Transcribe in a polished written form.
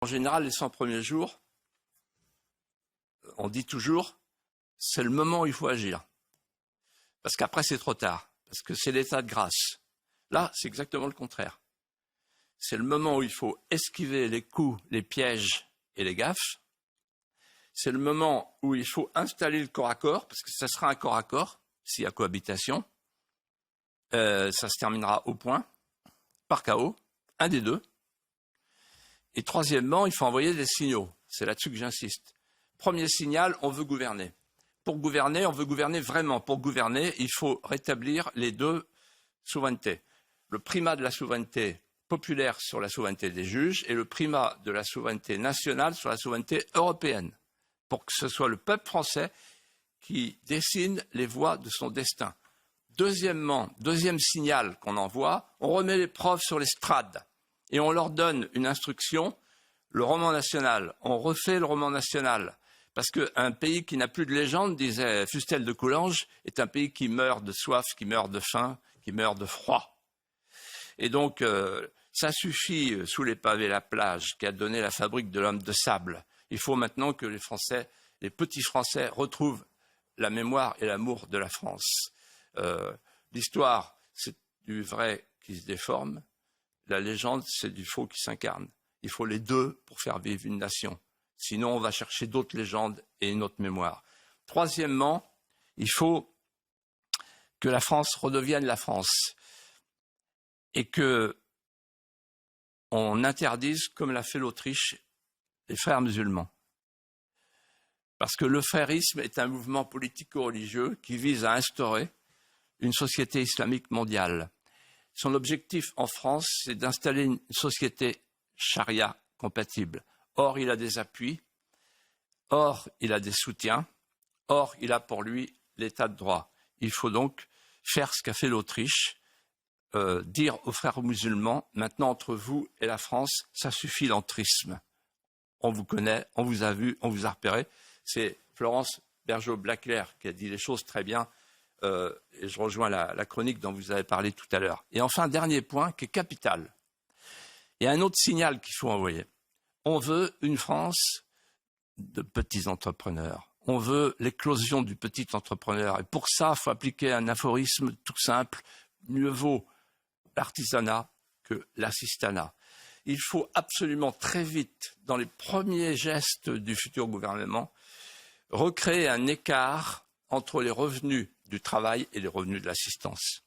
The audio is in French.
En général, les 100 premiers jours, on dit toujours, c'est le moment où il faut agir. Parce qu'après, c'est trop tard. Parce que c'est l'état de grâce. Là, c'est exactement le contraire. C'est le moment où il faut esquiver les coups, les pièges et les gaffes. C'est le moment où il faut installer le corps à corps, parce que ça sera un corps à corps, s'il y a cohabitation. Ça se terminera au point, par chaos, un des deux. Et troisièmement, il faut envoyer des signaux. C'est là-dessus que j'insiste. Premier signal, on veut gouverner. Pour gouverner, on veut gouverner vraiment. Pour gouverner, il faut rétablir les deux souverainetés. Le primat de la souveraineté populaire sur la souveraineté des juges et le primat de la souveraineté nationale sur la souveraineté européenne. Pour que ce soit le peuple français qui dessine les voies de son destin. Deuxièmement, deuxième signal qu'on envoie, on remet les profs sur l'estrade et on leur donne une instruction, le roman national. On refait le roman national. Parce qu'un pays qui n'a plus de légende, disait Fustel de Coulanges, est un pays qui meurt de soif, qui meurt de faim, qui meurt de froid. Et donc, ça suffit sous les pavés la plage qui a donné la fabrique de l'homme de sable. Il faut maintenant que les Français, les petits Français, retrouvent la mémoire et l'amour de la France. L'histoire, c'est du vrai qui se déforme. La légende, c'est du faux qui s'incarne. Il faut les deux pour faire vivre une nation. Sinon, on va chercher d'autres légendes et une autre mémoire. Troisièmement, il faut que la France redevienne la France et que on interdise, comme l'a fait l'Autriche, les frères musulmans. Parce que le frérisme est un mouvement politico-religieux qui vise à instaurer une société islamique mondiale. Son objectif en France, c'est d'installer une société charia compatible. Or, il a des appuis, or, il a des soutiens, or, il a pour lui l'état de droit. Il faut donc faire ce qu'a fait l'Autriche, dire aux frères musulmans, maintenant entre vous et la France, ça suffit l'entrisme. On vous connaît, on vous a vu, on vous a repéré. C'est Florence Bergeau-Blaclair qui a dit les choses très bien, et je rejoins la chronique dont vous avez parlé tout à l'heure. Et enfin, dernier point qui est capital. Il y a un autre signal qu'il faut envoyer. On veut une France de petits entrepreneurs. On veut l'éclosion du petit entrepreneur. Et pour ça, il faut appliquer un aphorisme tout simple. Mieux vaut l'artisanat que l'assistanat. Il faut absolument très vite, dans les premiers gestes du futur gouvernement, recréer un écart entre les revenus du travail et les revenus de l'assistance.